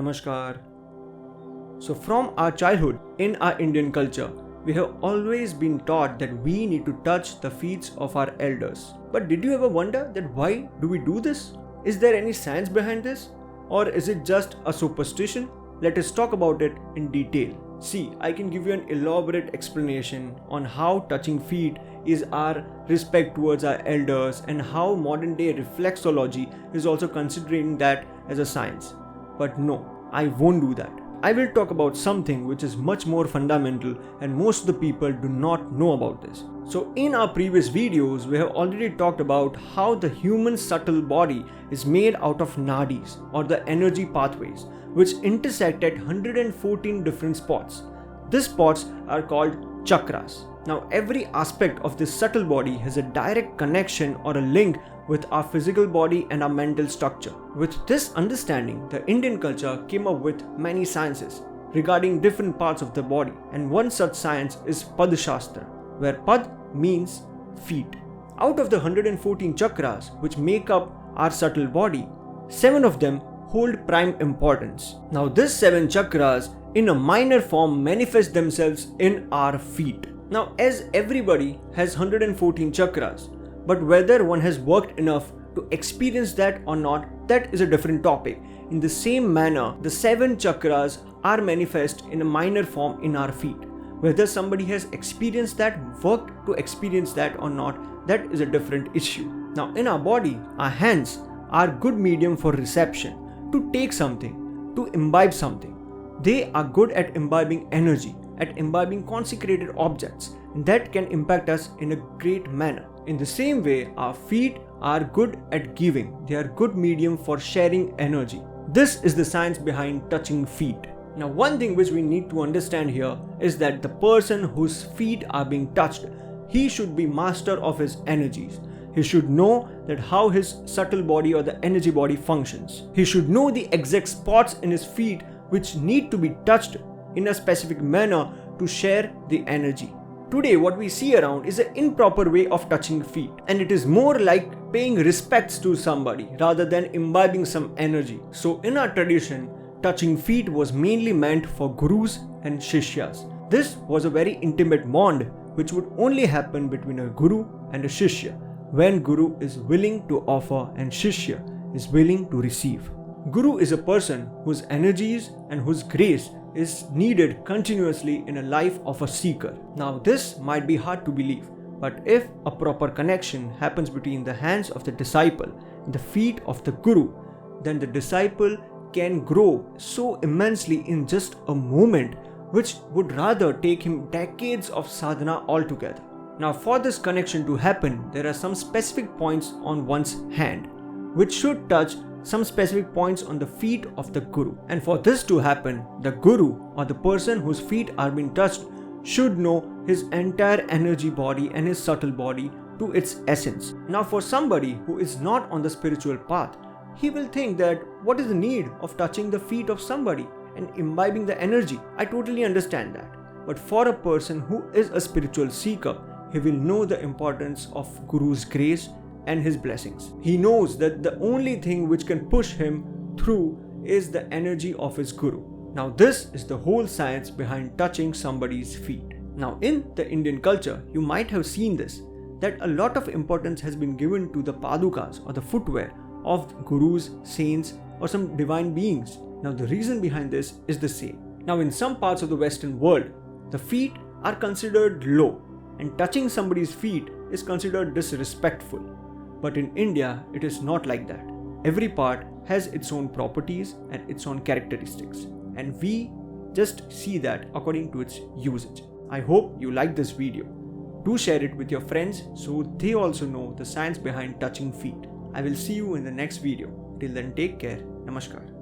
Namaskar. So from our childhood in our Indian culture, we have always been taught that we need to touch the feet of our elders. But did you ever wonder that why do we do this? Is there any science behind this? Or is it just a superstition? Let us talk about it in detail. See, I can give you an elaborate explanation on how touching feet is our respect towards our elders and how modern day reflexology is also considering that as a science. But no, I won't do that. I will talk about something which is much more fundamental and most of the people do not know about this. So in our previous videos, we have already talked about how the human subtle body is made out of nadis or the energy pathways which intersect at 114 different spots. These spots are called chakras. Now every aspect of this subtle body has a direct connection or a link with our physical body and our mental structure. With this understanding, the Indian culture came up with many sciences regarding different parts of the body, and one such science is Padshastra, where Pad means feet. Out of the 114 chakras which make up our subtle body, 7 of them hold prime importance. Now these 7 chakras in a minor form manifest themselves in our feet. Now as everybody has 114 chakras, but whether one has worked enough to experience that or not, that is a different topic. In the same manner, the 7 chakras are manifest in a minor form in our feet. Whether somebody has experienced that, worked to experience that or not, that is a different issue. Now in our body, our hands are good medium for reception, to take something, to imbibe something. They are good at imbibing energy, at imbibing consecrated objects, and that can impact us in a great manner. In the same way, our feet are good at giving. They are good medium for sharing energy. This is the science behind touching feet. Now one thing which we need to understand here is that the person whose feet are being touched, he should be master of his energies. He should know that how his subtle body or the energy body functions. He should know the exact spots in his feet which need to be touched in a specific manner to share the energy. Today what we see around is an improper way of touching feet, and it is more like paying respects to somebody rather than imbibing some energy. So in our tradition, touching feet was mainly meant for gurus and shishyas. This was a very intimate bond which would only happen between a guru and a shishya, when guru is willing to offer and shishya is willing to receive. Guru is a person whose energies and whose grace is needed continuously in a life of a seeker. Now this might be hard to believe, but if a proper connection happens between the hands of the disciple and the feet of the guru, then the disciple can grow so immensely in just a moment, which would rather take him decades of sadhana altogether. Now for this connection to happen, there are some specific points on one's hand, which should touch some specific points on the feet of the guru. And for this to happen, the guru or the person whose feet are being touched should know his entire energy body and his subtle body to its essence. Now for somebody who is not on the spiritual path, he will think that what is the need of touching the feet of somebody and imbibing the energy? I totally understand that. But for a person who is a spiritual seeker, he will know the importance of Guru's grace and his blessings. He knows that the only thing which can push him through is the energy of his Guru. Now this is the whole science behind touching somebody's feet. Now in the Indian culture, you might have seen this, that a lot of importance has been given to the padukas or the footwear of gurus, saints or some divine beings. Now the reason behind this is the same. Now in some parts of the Western world, the feet are considered low and touching somebody's feet is considered disrespectful. But in India, it is not like that. Every part has its own properties and its own characteristics, and we just see that according to its usage. I hope you like this video. Do share it with your friends so they also know the science behind touching feet. I will see you in the next video. Till then, take care. Namaskar.